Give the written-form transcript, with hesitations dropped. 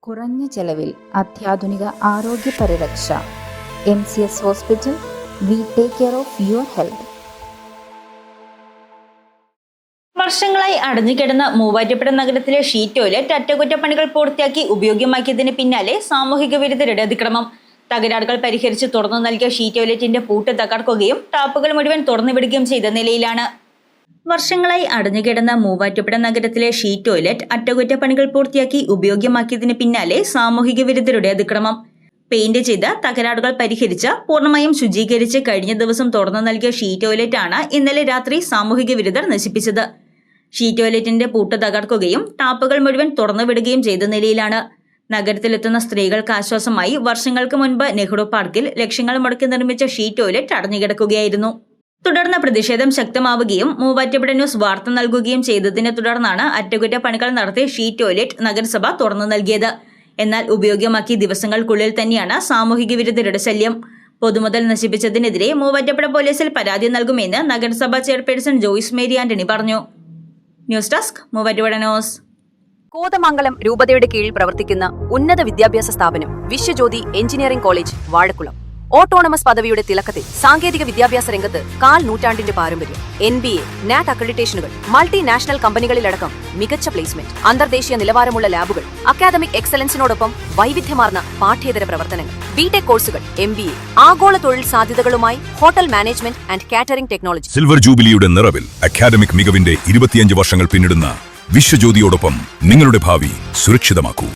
കുറഞ്ഞ ചെലവിൽ അത്യാധുനിക ആരോഗ്യ പരിരക്ഷ. MCS hospital. We take care of your health. വർഷങ്ങളായി അടഞ്ഞുകിടന്ന മൂവാറ്റുപുഴ നഗരത്തിലെ ഷീറ്റ് ടോയ്ലറ്റ് അറ്റകുറ്റപ്പണികൾ പൂർത്തിയാക്കി ഉപയോഗമാക്കിയതിന് പിന്നാലെ സാമൂഹിക വിരുദ്ധരുടെ അതിക്രമം. തകരാറുകൾ പരിഹരിച്ച് തുറന്നു നൽകിയ ഷീറ്റ് ടോയ്ലറ്റിന്റെ പൂട്ട് തകർക്കുകയും ടാപ്പുകൾ മുഴുവൻ തുറന്നുവിടുകയും ചെയ്ത നിലയിലാണ്. വർഷങ്ങളായി അടഞ്ഞുകിടന്ന മൂവാറ്റുപുഴ നഗരത്തിലെ ഷീറ്റ് ടോയ്ലറ്റ് അറ്റകുറ്റപ്പണികൾ പൂർത്തിയാക്കി ഉപയോഗമാക്കിയതിന് പിന്നാലെ സാമൂഹിക വിരുദ്ധരുടെ അതിക്രമം. പെയിന്റ് ചെയ്ത് തകരാറുകൾ പരിഹരിച്ച് പൂർണ്ണമായും ശുചീകരിച്ച് കഴിഞ്ഞ ദിവസം തുറന്നു നൽകിയ ഷീറ്റ് ടോയ്ലറ്റ് ആണ് ഇന്നലെ രാത്രി സാമൂഹിക വിരുദ്ധർ നശിപ്പിച്ചത്. ഷീറ്റ് ടോയ്ലറ്റിന്റെ പൂട്ട് തകർക്കുകയും ടാപ്പുകൾ മുഴുവൻ തുറന്നുവിടുകയും ചെയ്ത നിലയിലാണ്. നഗരത്തിലെത്തുന്ന സ്ത്രീകൾക്ക് ആശ്വാസമായി വർഷങ്ങൾക്ക് മുൻപ് നെഹ്റു പാർക്കിൽ ലക്ഷങ്ങൾ മുടക്കി നിർമ്മിച്ച ഷീറ്റ് ടോയ്ലറ്റ് അടഞ്ഞുകിടക്കുകയായിരുന്നു. തുടർന്ന് പ്രതിഷേധം ശക്തമാവുകയും മൂവാറ്റുപുഴ ന്യൂസ് വാർത്ത നൽകുകയും ചെയ്തതിനെ തുടർന്നാണ് അറ്റകുറ്റപ്പണികൾ നടത്തി ഷീറ്റ് ടോയ്ലറ്റ് നഗരസഭ തുറന്നു നൽകിയത്. എന്നാൽ ഉപയോഗമാക്കിയ ദിവസങ്ങൾക്കുള്ളിൽ തന്നെയാണ് സാമൂഹിക വിരുദ്ധരുടെ ശല്യം. പൊതുമുതൽ നശിപ്പിച്ചതിനെതിരെ മൂവാറ്റുപുഴ പോലീസിൽ പരാതി നൽകുമെന്ന് നഗരസഭാ ചെയർപേഴ്സൺ ജോയ്സ് മേരി ആന്റണി പറഞ്ഞു. News desk Muvattupuzha news. Kothamangalam രൂപതയുടെ കീഴിൽ പ്രവർത്തിക്കുന്ന ഉന്നത വിദ്യാഭ്യാസ സ്ഥാപനം Vishwajyothi engineering college Vazhakulam. Autonomous പദവിയുടെ തിളക്കത്തിൽ സാങ്കേതിക വിദ്യാഭ്യാസ രംഗത്ത് നൂറ്റാണ്ടിന്റെ പാരമ്പര്യം. NBA, NAT അക്രഡിറ്റേഷനുകൾ, മൾട്ടിനാഷണൽ കമ്പനികളിലടക്കം മികച്ച പ്ലേസ്മെന്റ്, അന്തർദേശീയ നിലവാരമുള്ള ലാബുകൾ, അക്കാദമിക് എക്സലൻസിനോടൊപ്പം വൈവിധ്യമാർന്ന പാഠ്യേതര പ്രവർത്തനങ്ങൾ, BTech കോഴ്സുകൾ, MBA, ആഗോള തൊഴിൽ സാധ്യതകളുമായി hotel management and catering technology. Silver ജൂബിലിയുടെ നിറവിൽ അക്കാദമിക് മികവിന്റെ 25 വർഷങ്ങൾ പിന്നിടുന്ന വിശ്വജ്യോതിയോടൊപ്പം നിങ്ങളുടെ ഭാവി സുരക്ഷിതമാക്കൂ.